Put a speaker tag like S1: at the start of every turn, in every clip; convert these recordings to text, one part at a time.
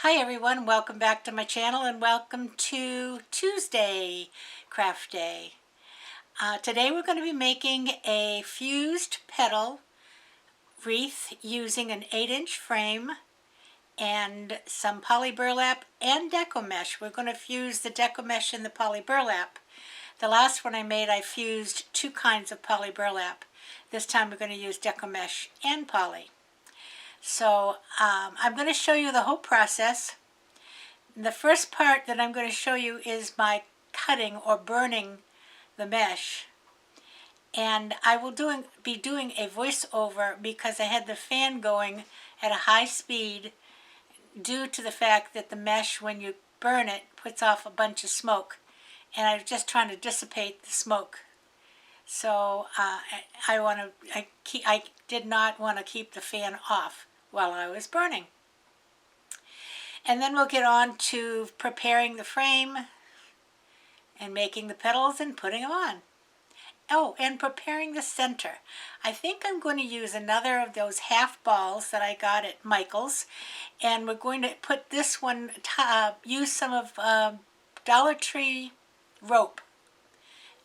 S1: Hi everyone, welcome back to my channel and welcome to Tuesday Craft Day. Today we're going to be making a fused petal wreath using an 8-inch frame and some poly burlap and Deco mesh. We're going to fuse the Deco mesh and the poly burlap. The last one I made, I fused two kinds of poly burlap. This time we're going to use Deco mesh and poly. So I'm going to show you the whole process. The first part that I'm going to show you is my cutting or burning the mesh. And I will be doing a voiceover because I had the fan going at a high speed due to the fact that the mesh, when you burn it, puts off a bunch of smoke. And I was just trying to dissipate the smoke. So I did not want to keep the fan off while I was burning. And then we'll get on to preparing the frame and making the petals and putting them on. Oh, and preparing the center. I think I'm going to use another of those half balls that I got at Michael's. And we're going to put this one, use some of Dollar Tree rope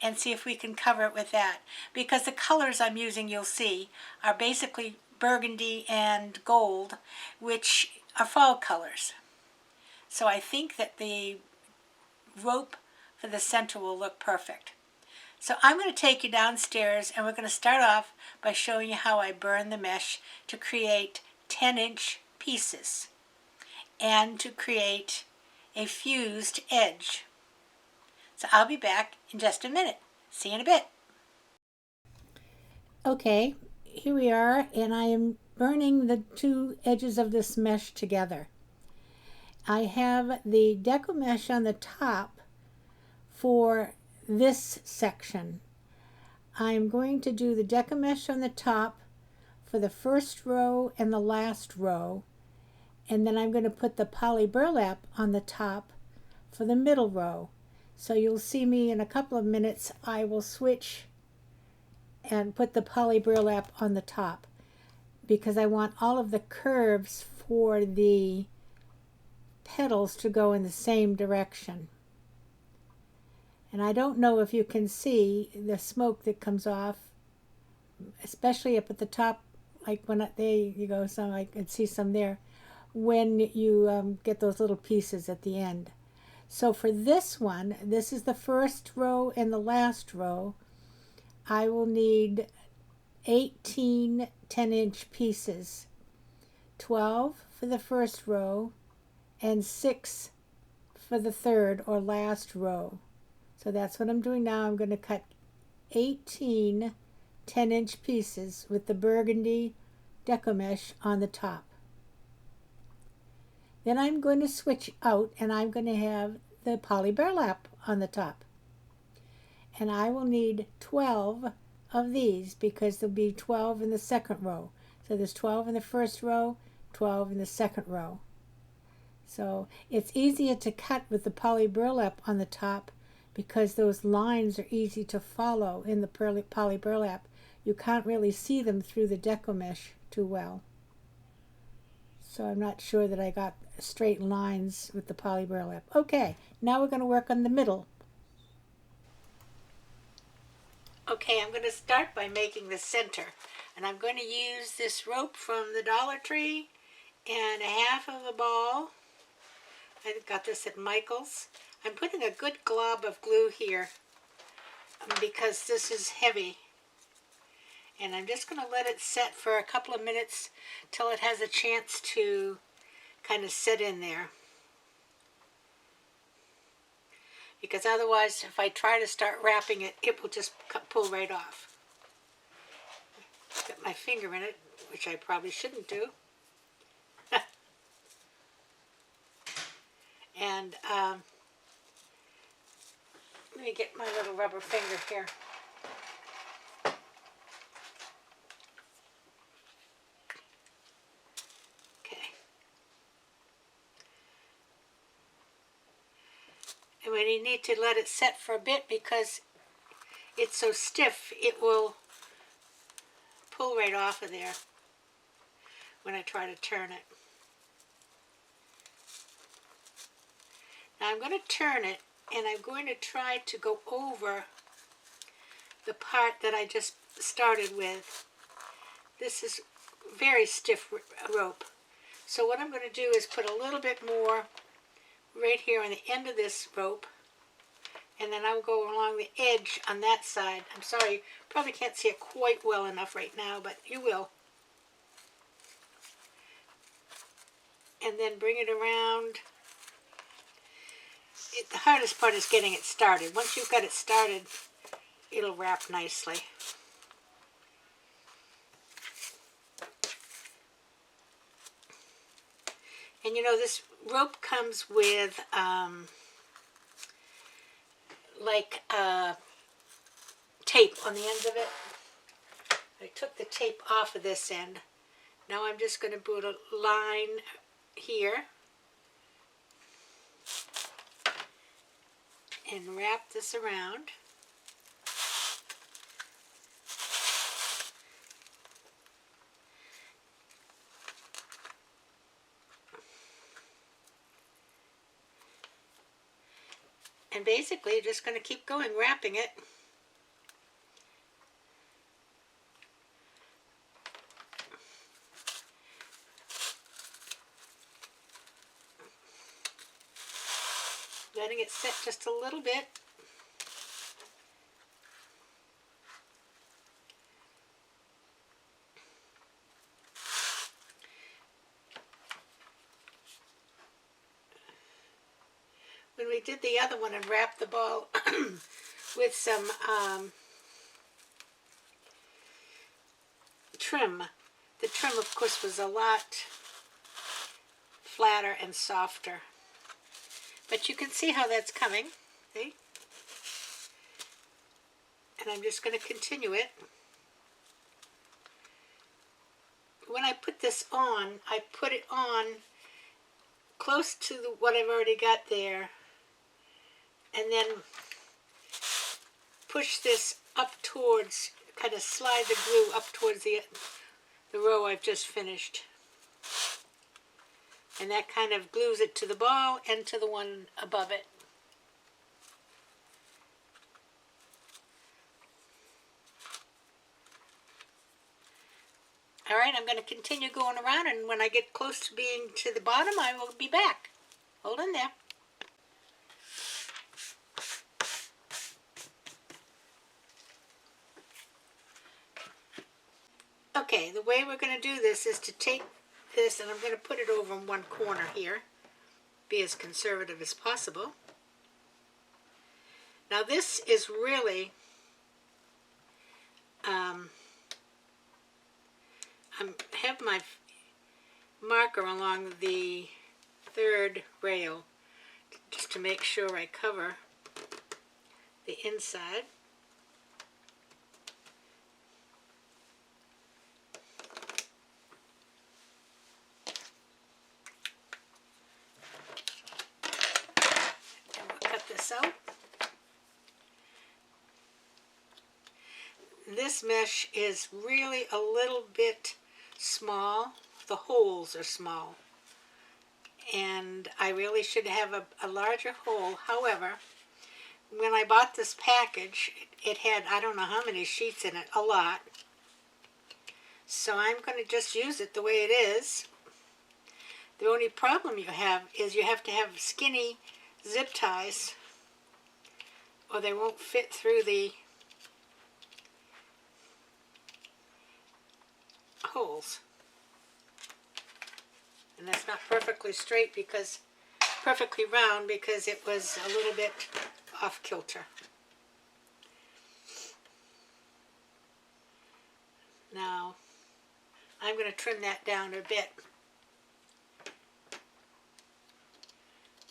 S1: and see if we can cover it with that. Because the colors I'm using, you'll see, are basically burgundy and gold, which are fall colors. So I think that the rope for the center will look perfect. So I'm going to take you downstairs and we're going to start off by showing you how I burn the mesh to create 10-inch pieces and to create a fused edge. So I'll be back in just a minute. See you in a bit. Okay, here we are, and I am burning the two edges of this mesh together. I have the Deco mesh on the top for this section. I'm going to do the Deco mesh on the top for the first row and the last row, and then I'm going to put the poly burlap on the top for the middle row. So you'll see me in a couple of minutes. I will switch and put the poly burlap on the top because I want all of the curves for the petals to go in the same direction. And I don't know if you can see the smoke that comes off, especially up at the top, like when there you go, some I can see some there, when you get those little pieces at the end. So for this one, this is the first row and the last row, I will need 18 10-inch pieces, 12 for the first row, and 6 for the third or last row. So that's what I'm doing now. I'm going to cut 18 10-inch pieces with the burgundy Deco mesh on the top. Then I'm going to switch out and I'm going to have the poly burlap on the top. And I will need 12 of these because there'll be 12 in the second row. So there's 12 in the first row, 12 in the second row. So it's easier to cut with the poly burlap on the top because those lines are easy to follow in the poly burlap. You can't really see them through the Deco mesh too well. So I'm not sure that I got straight lines with the poly burlap. Okay, now we're going to work on the middle. Okay, I'm going to start by making the center. And I'm going to use this rope from the Dollar Tree and a half of a ball. I got this at Michael's. I'm putting a good glob of glue here because this is heavy. And I'm just going to let it set for a couple of minutes till it has a chance to kind of set in there. Because otherwise, if I try to start wrapping it, it will just pull right off. Got my finger in it, which I probably shouldn't do. And let me get my little rubber finger here. Okay. And we need to let it set for a bit because it's so stiff, it will pull right off of there when I try to turn it. Now I'm going to turn it, and I'm going to try to go over the part that I just started with. This is very stiff rope. So what I'm going to do is put a little bit more right here on the end of this rope, and then I'll go along the edge on that side. I'm sorry, you probably can't see it quite well enough right now, but you will. And then bring it around. The hardest part is getting it started. Once you've got it started, it'll wrap nicely. And you know, this rope comes with tape on the ends of it. I took the tape off of this end. Now I'm just going to put a line here and wrap this around. And basically, you're just going to keep going, wrapping it. Letting it sit just a little bit. When we did the other one and wrapped the ball with some trim, the trim of course was a lot flatter and softer. But you can see how that's coming, see? And I'm just going to continue it. When I put this on, I put it on close to what I've already got there, and then push this up towards, kind of slide the glue up towards the row I've just finished. And that kind of glues it to the ball and to the one above it. All right, I'm going to continue going around, and when I get close to being to the bottom, I will be back. Hold in there. Okay, the way we're going to do this is to take this, and I'm going to put it over in one corner here. Be as conservative as possible. Now this is really, I have my marker along the third rail just to make sure I cover the inside. And we'll cut this out. This mesh is really a little bit small. The holes are small, and I really should have a larger hole. However, when I bought this package, it had, I don't know how many sheets in it, a lot. So I'm going to just use it the way it is. The only problem you have is you have to have skinny zip ties, or they won't fit through the holes. And that's not perfectly straight because, perfectly round, because it was a little bit off kilter. Now, I'm going to trim that down a bit.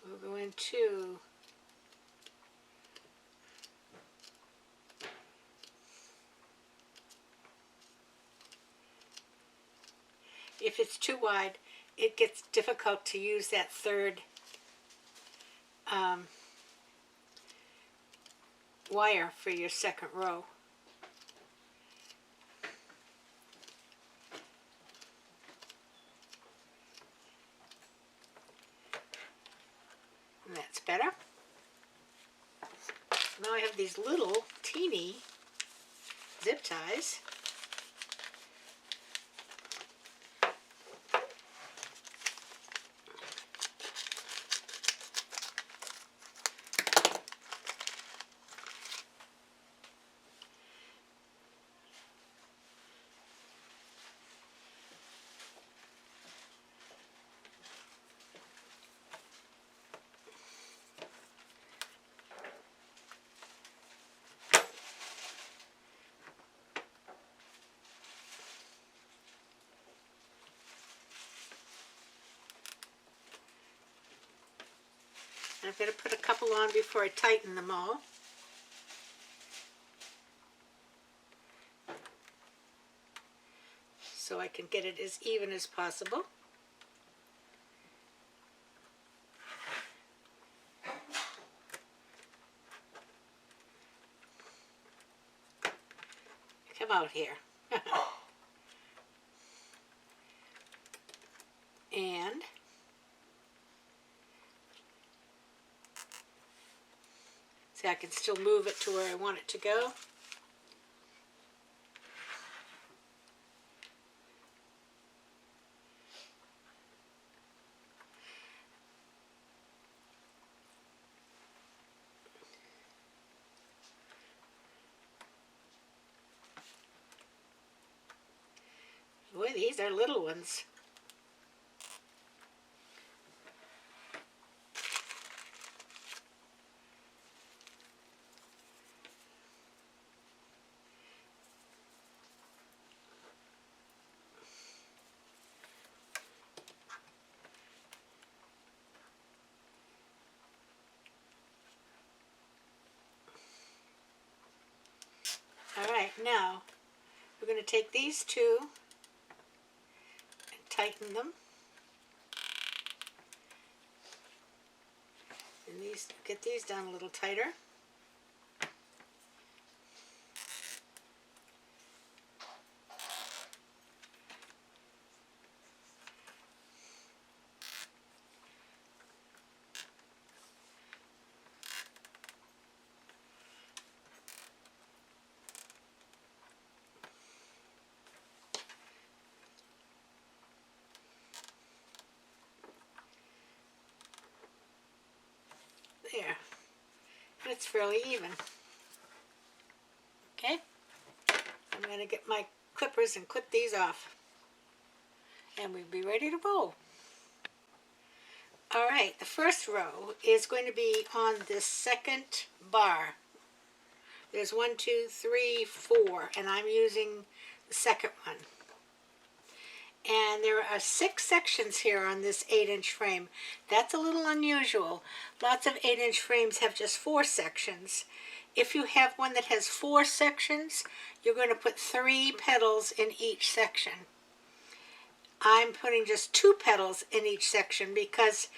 S1: We'll go into if it's too wide, it gets difficult to use that third wire for your second row. And that's better. Now I have these little teeny zip ties. And I'm going to put a couple on before I tighten them all. So I can get it as even as possible. Come out here. And see, I can still move it to where I want it to go. Boy, these are little ones. All right, now we're going to take these two and tighten them. And these, get these down a little tighter. There. And it's fairly even. Okay? I'm going to get my clippers and clip these off. And we'll be ready to roll. All right, the first row is going to be on this second bar. There's 1, 2, 3, 4, and I'm using the second one. And there are 6 sections here on this 8-inch frame. That's a little unusual. Lots of 8-inch frames have just 4 sections. If you have one that has 4 sections, you're going to put 3 petals in each section. I'm putting just 2 petals in each section because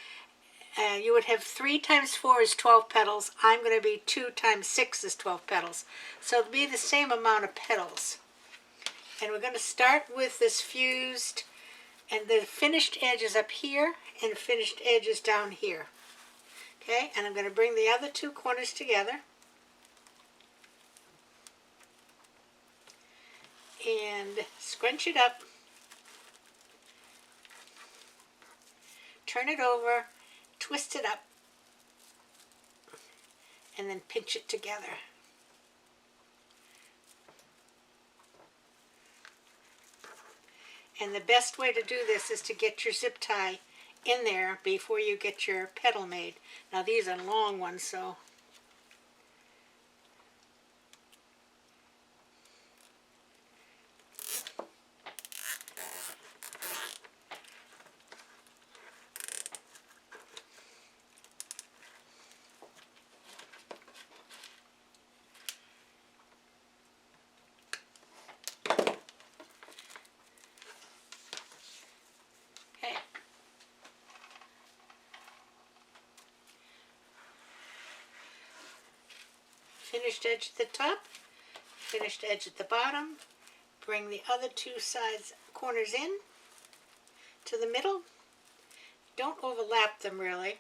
S1: you would have 3 times 4 is 12 petals. I'm going to be 2 times 6 is 12 petals. So it'll be the same amount of petals. And we're going to start with this fused, and the finished edge is up here, and the finished edge is down here. Okay, and I'm going to bring the other 2 corners together. And scrunch it up. Turn it over, twist it up, and then pinch it together. And the best way to do this is to get your zip tie in there before you get your petal made. Now these are long ones, so finished edge at the top, finished edge at the bottom. Bring the other 2 sides corners in to the middle. Don't overlap them really.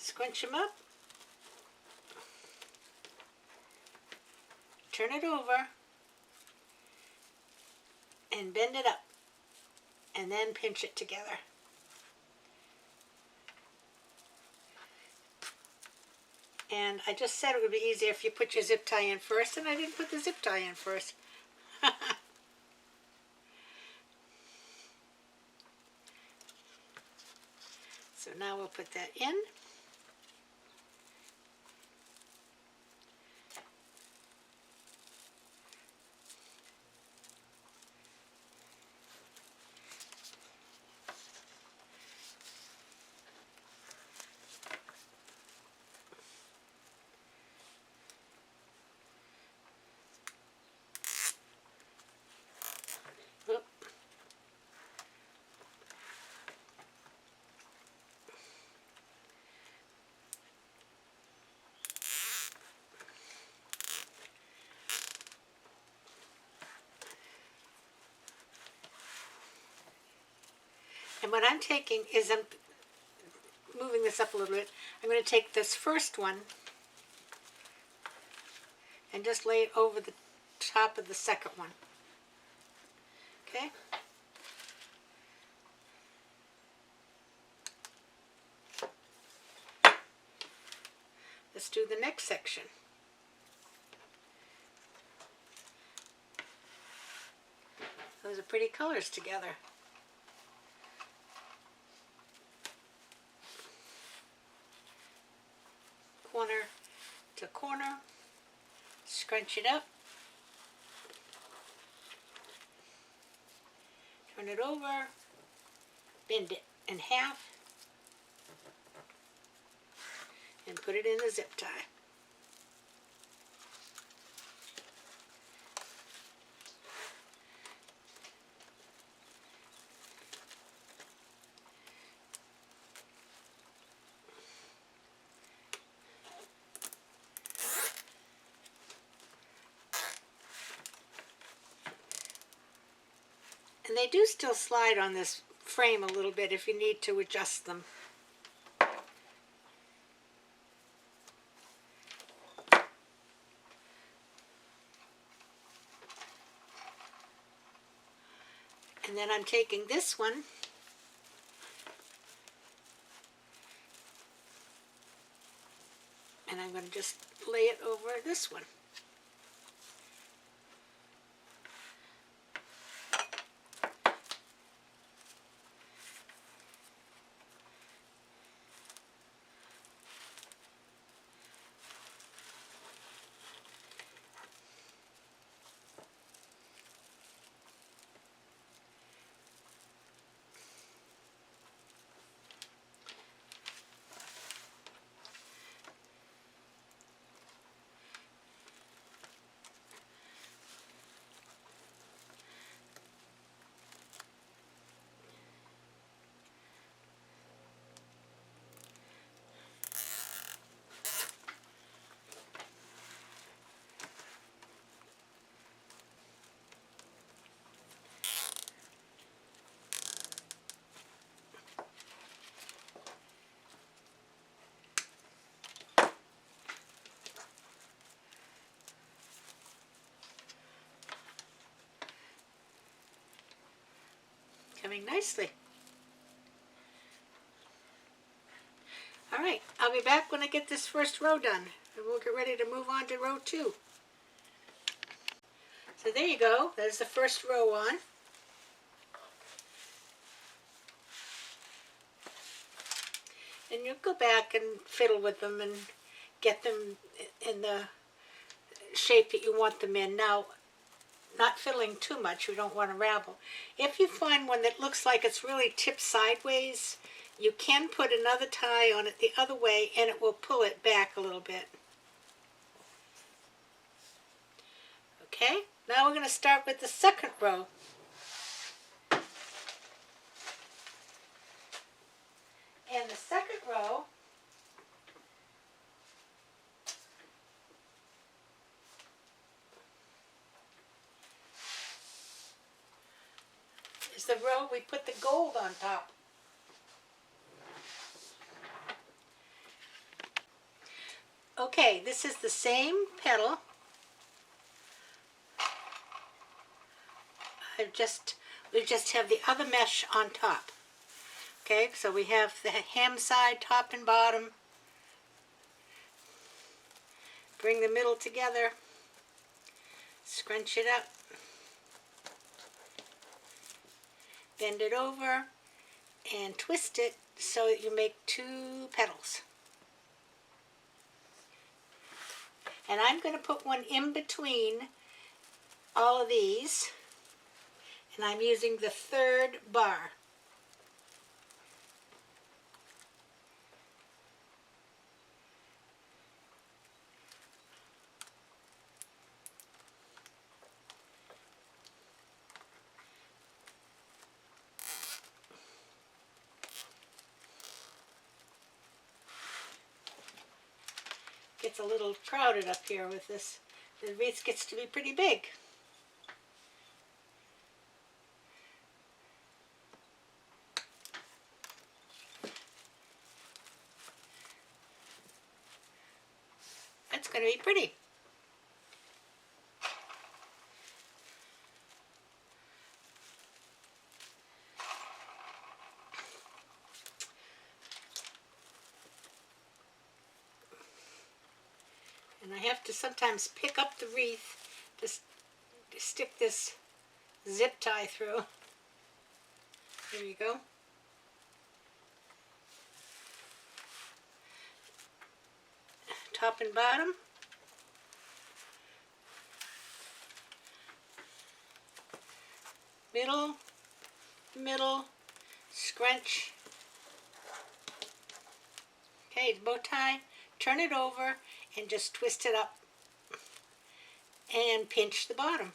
S1: Scrunch them up, turn it over, and bend it up, and then pinch it together. And I just said it would be easier if you put your zip tie in first, and I didn't put the zip tie in first. So now we'll put that in. Oop. And what I'm taking is, I'm moving this up a little bit. I'm going to take this first one and just lay it over the top of the second one. Okay? Let's do the next section. Those are pretty colors together. Corner to corner, scrunch it up, turn it over, bend it in half, and put it in the zip tie. And they do still slide on this frame a little bit if you need to adjust them. And then I'm taking this one and I'm going to just lay it over this one. Coming nicely. All right, I'll be back when I get this first row done, and we'll get ready to move on to row 2. So there you go, there's the first row on. And you'll go back and fiddle with them and get them in the shape that you want them in. Now, not fiddling too much, you don't want to ravel. If you find one that looks like it's really tipped sideways, you can put another tie on it the other way and it will pull it back a little bit. Okay, now we're going to start with the second row. And the second row is the row we put the gold on top. Okay, this is the same petal. We just have the other mesh on top. Okay, so we have the ham side, top and bottom. Bring the middle together. Scrunch it up. Bend it over and twist it so that you make two petals. And I'm going to put one in between all of these, and I'm using the third bar. Gets a little crowded up here with this. The wreath gets to be pretty big. That's going to be pretty. And I have to sometimes pick up the wreath to stick this zip tie through. There you go. Top and bottom. Middle, middle, scrunch. Okay, bow tie, turn it over and just twist it up and pinch the bottom.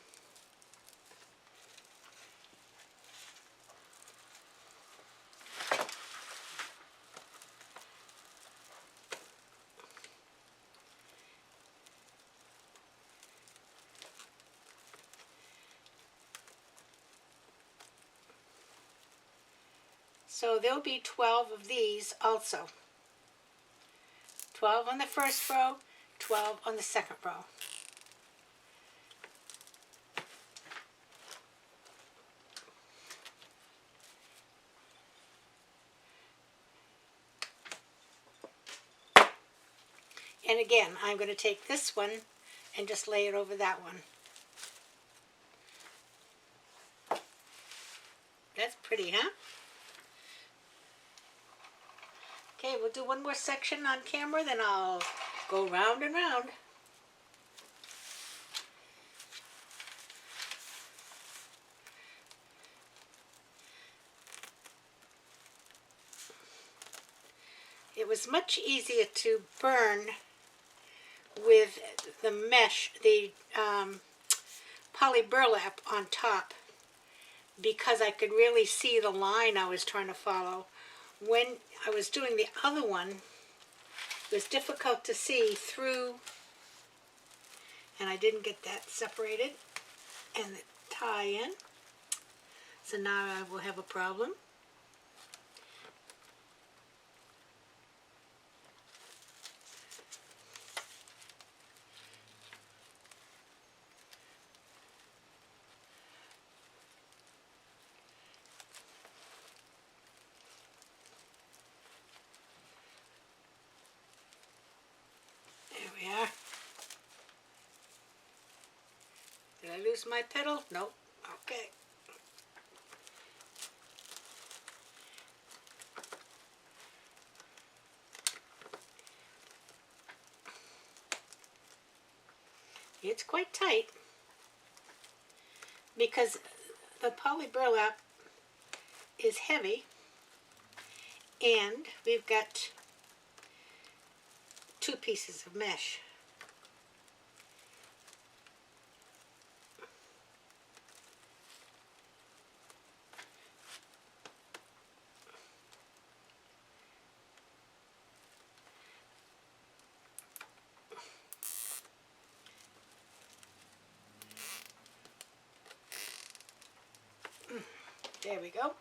S1: So there'll be 12 of these also. 12 on the first row, 12 on the second row. And again, I'm going to take this one and just lay it over that one. That's pretty, huh? Okay, we'll do one more section on camera, then I'll go round and round. It was much easier to burn with the mesh, the poly burlap on top, because I could really see the line I was trying to follow. When I was doing the other one, it was difficult to see through, and I didn't get that separated and the tie in. So now I will have a problem. There we are. Did I lose my petal? Nope. Okay. It's quite tight because the poly burlap is heavy, and we've got 2 pieces of mesh. There we go.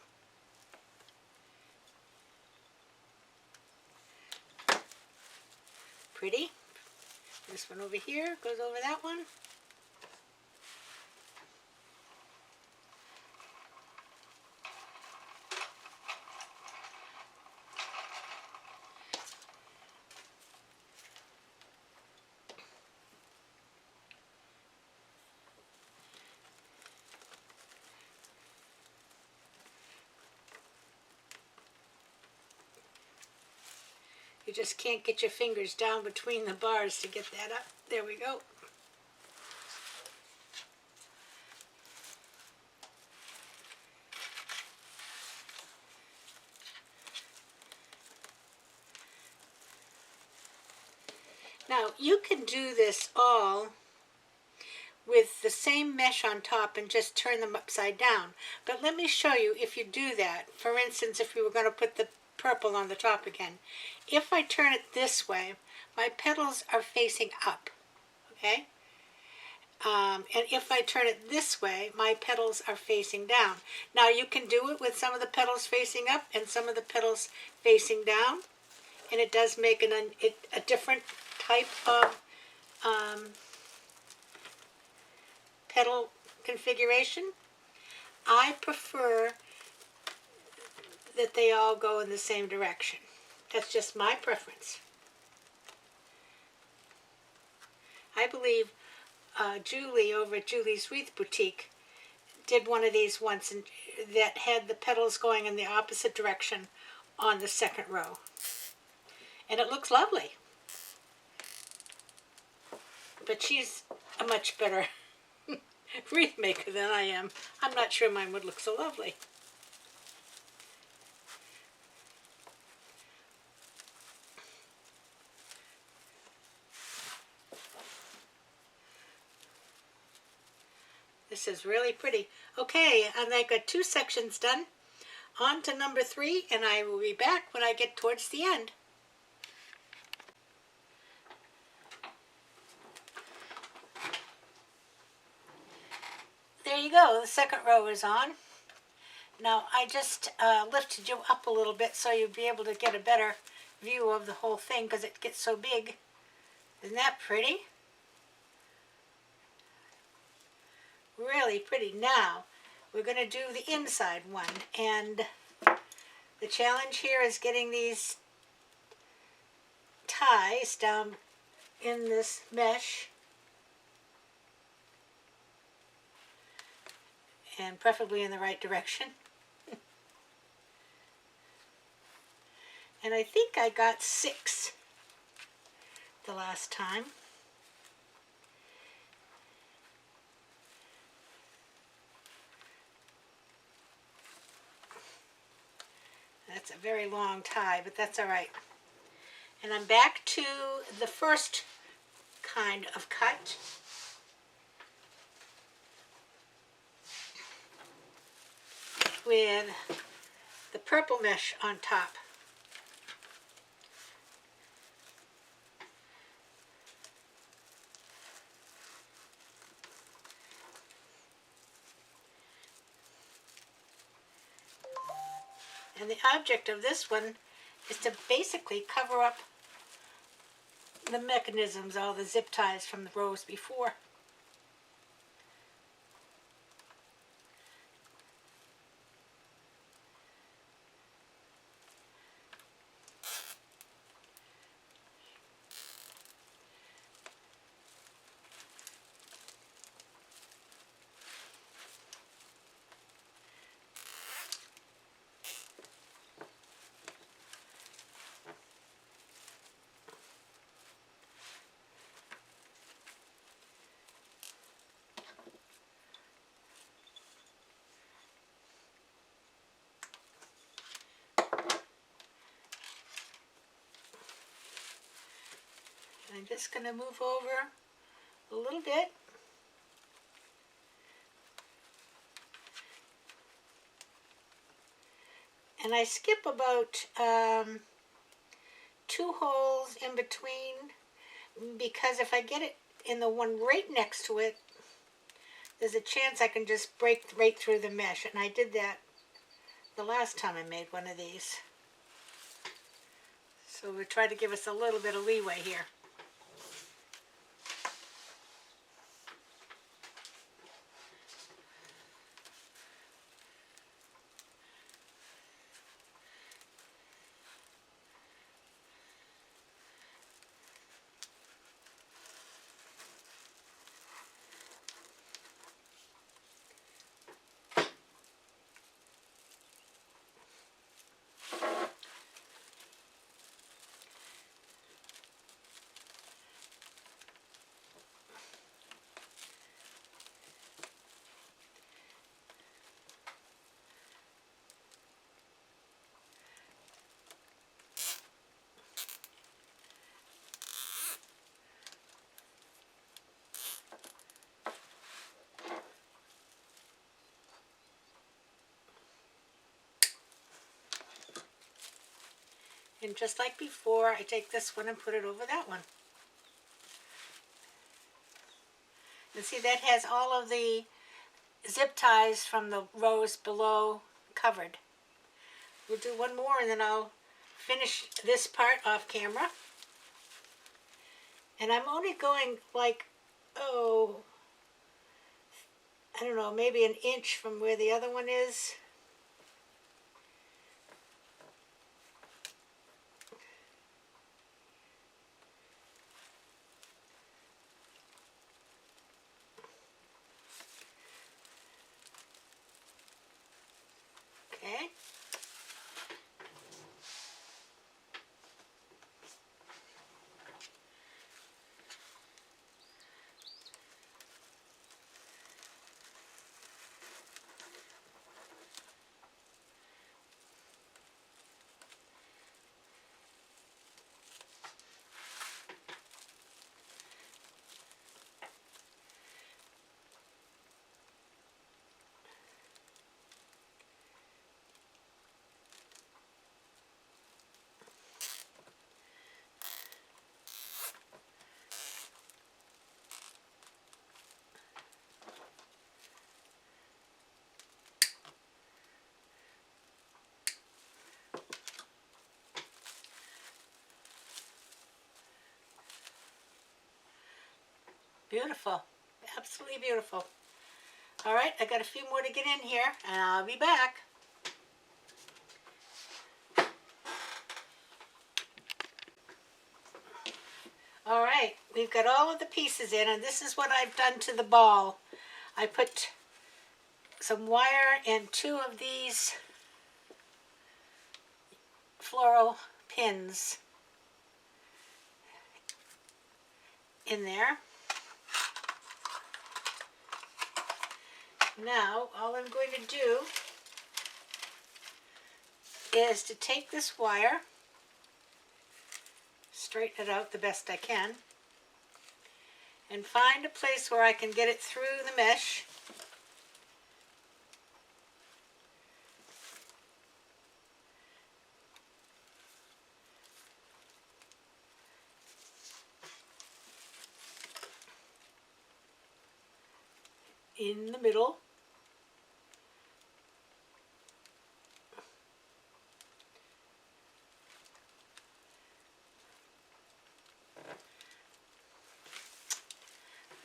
S1: Pretty. This one over here goes over that one. You just can't get your fingers down between the bars to get that up. There we go. Now, you can do this all with the same mesh on top and just turn them upside down. But let me show you if you do that. For instance, if we were going to put the purple on the top again. If I turn it this way, my petals are facing up, okay? And if I turn it this way, my petals are facing down. Now, you can do it with some of the petals facing up and some of the petals facing down. And it does make a different type of petal configuration. I prefer that they all go in the same direction. That's just my preference. I believe Julie over at Julie's Wreath Boutique did one of these once and that had the petals going in the opposite direction on the second row. And it looks lovely. But she's a much better wreath maker than I am. I'm not sure mine would look so lovely. This is really pretty. Okay, and I got 2 sections done. On to number 3, and I will be back when I get towards the end. There you go, the second row is on. Now I just lifted you up a little bit so you'll be able to get a better view of the whole thing because it gets so big. Isn't that pretty? Really pretty. Now we're going to do the inside one, and the challenge here is getting these ties down in this mesh, and preferably in the right direction. And I think I got 6 the last time. That's a very long tie, but that's all right. And I'm back to the first kind of cut. With the purple mesh on top. And the object of this one is to basically cover up the mechanisms, all the zip ties from the rows before. I'm just going to move over a little bit. And I skip about 2 holes in between, because if I get it in the one right next to it, there's a chance I can just break right through the mesh. And I did that the last time I made one of these. So we try to give us a little bit of leeway here. And just like before, I take this one and put it over that one. And see, that has all of the zip ties from the rows below covered. We'll do one more and then I'll finish this part off camera. And I'm only going like, oh, I don't know, maybe an inch from where the other one is. Okay. Beautiful. Absolutely beautiful. All right, I got a few more to get in here, and I'll be back. All right, we've got all of the pieces in, and this is what I've done to the ball. I put some wire and two of these floral pins in there. Now, all I'm going to do is to take this wire, straighten it out the best I can, and find a place where I can get it through the mesh. In the middle.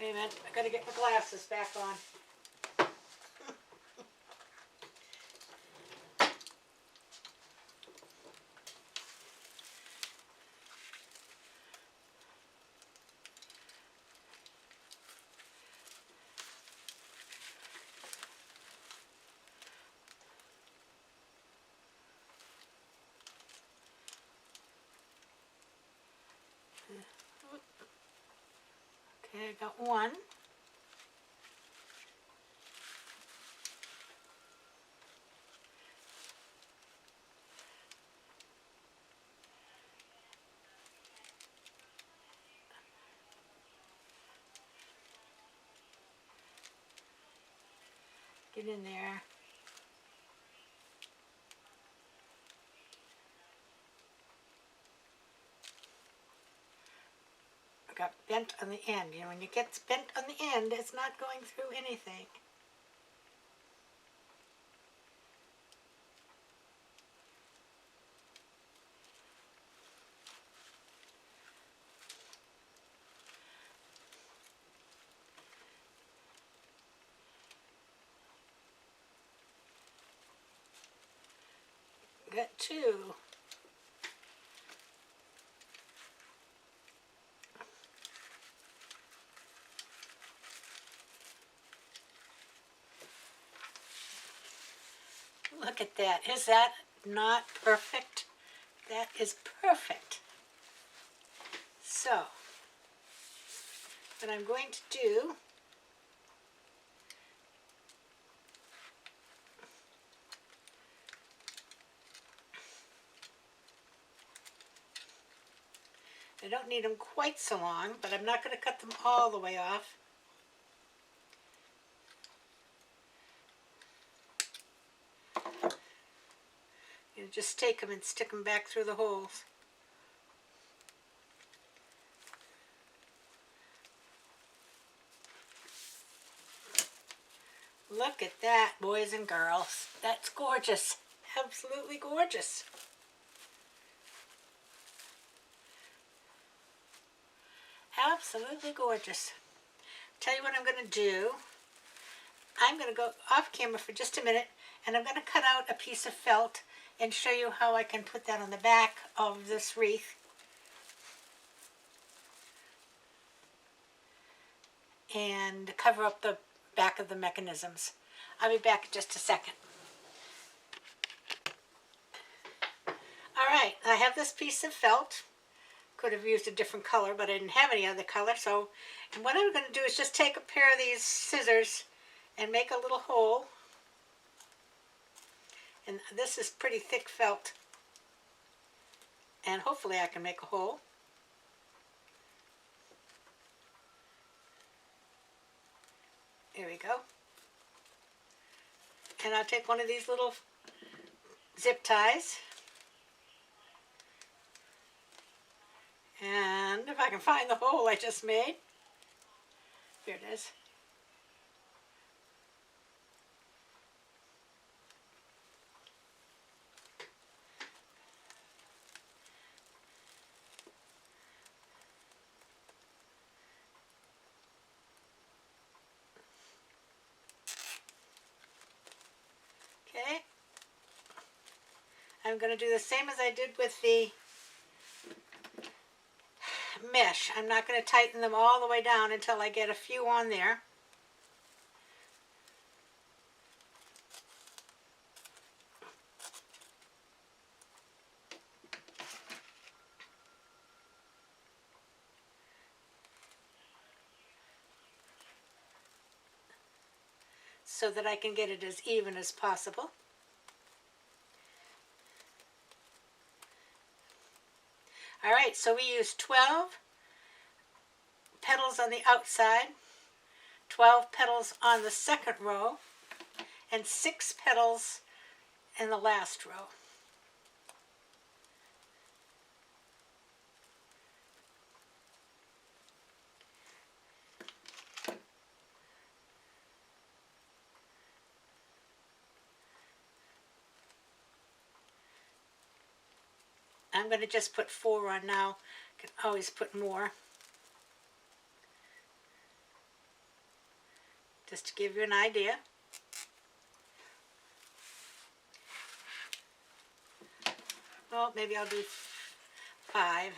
S1: Wait a minute, I gotta get my glasses back on. Okay, I got one. Get in there. I got bent on the end. You know, when it gets bent on the end, it's not going through anything. Got two. Look at that. Is that not perfect? That is perfect. So, what I'm going to do I don't need them quite so long, but I'm not going to cut them all the way off. You just take them and stick them back through the holes. Look at that, boys and girls. That's gorgeous. Absolutely gorgeous. Absolutely gorgeous. Tell you what I'm going to do. I'm going to go off camera for just a minute, and I'm going to cut out a piece of felt and show you how I can put that on the back of this wreath. And cover up the back of the mechanisms. I'll be back in just a second. Alright, I have this piece of felt. Could have used a different color, but I didn't have any other color. And what I'm going to do is just take a pair of these scissors and make a little hole. And this is pretty thick felt. And hopefully I can make a hole. There we go. And I'll take one of these little zip ties. And if I can find the hole I just made. Here it is. Okay. I'm going to do the same as I did with the mesh. I'm not going to tighten them all the way down until I get a few on there. So that I can get it as even as possible. Alright, so we used 12 petals on the outside, 12 petals on the second row, and 6 petals in the last row. I'm going to just put 4 on now. I can always put more. Just to give you an idea. Well, maybe I'll do 5.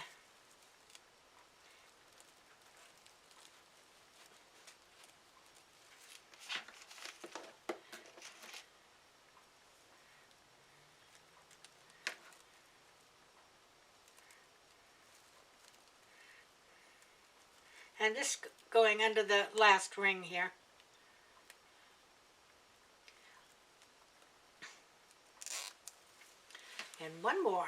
S1: And this going under the last ring here. And one more.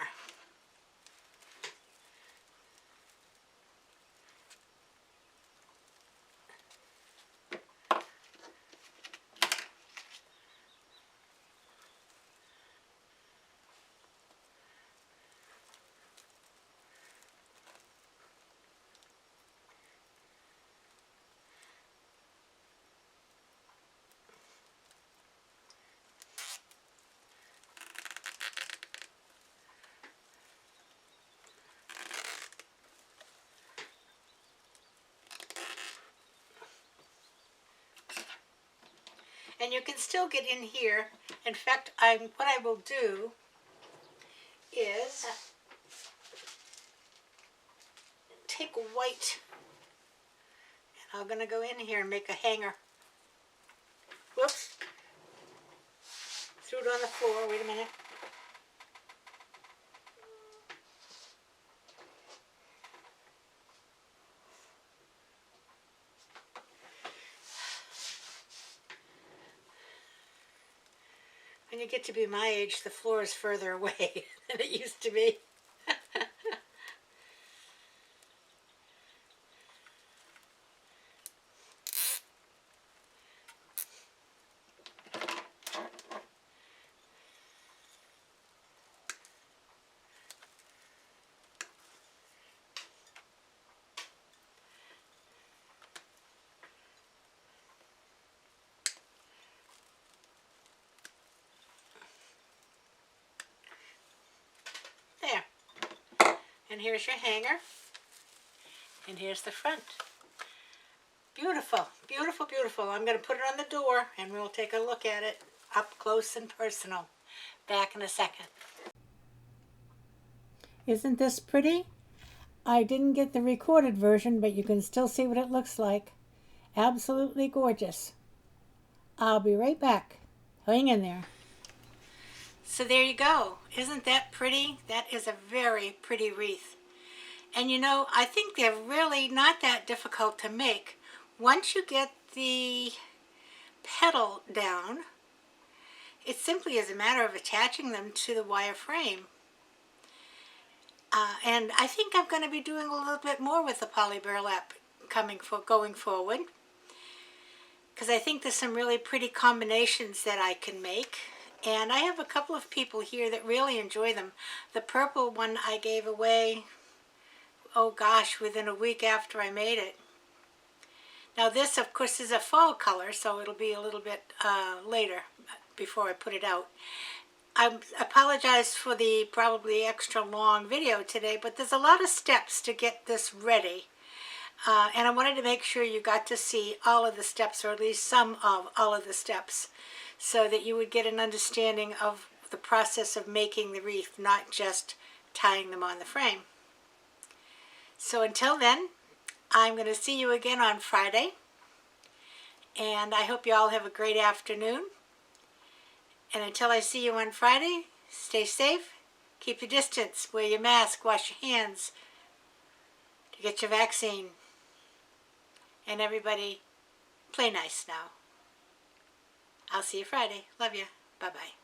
S1: And you can still get in here. In fact, what I will do is take white, and I'm going to go in here and make a hanger. Whoops. Threw it on the floor. Wait a minute. When you get to be my age, the floor is further away than it used to be. And here's your hanger. And here's the front. Beautiful, beautiful, beautiful. I'm going to put it on the door and we'll take a look at it up close and personal. Back in a second. Isn't this pretty? I didn't get the recorded version, but you can still see what it looks like. Absolutely gorgeous. I'll be right back. Hang in there. So there you go. Isn't that pretty? That is a very pretty wreath. And you know, I think they're really not that difficult to make. Once you get the petal down, it simply is a matter of attaching them to the wire frame. And I think I'm going to be doing a little bit more with the poly burlap going forward, because I think there's some really pretty combinations that I can make. And I have a couple of people here that really enjoy them. The purple one I gave away, oh gosh, within a week after I made it. Now this, of course, is a fall color, so it'll be a little bit later before I put it out. I apologize for the probably extra long video today, but there's a lot of steps to get this ready. And I wanted to make sure you got to see all of the steps, or at least some of all of the steps, so that you would get an understanding of the process of making the wreath, not just tying them on the frame. So until then, I'm going to see you again on Friday, and I hope you all have a great afternoon. And until I see you on Friday, stay safe, keep your distance, wear your mask, wash your hands to get your vaccine. And everybody, play nice now. I'll see you Friday. Love you. Bye-bye.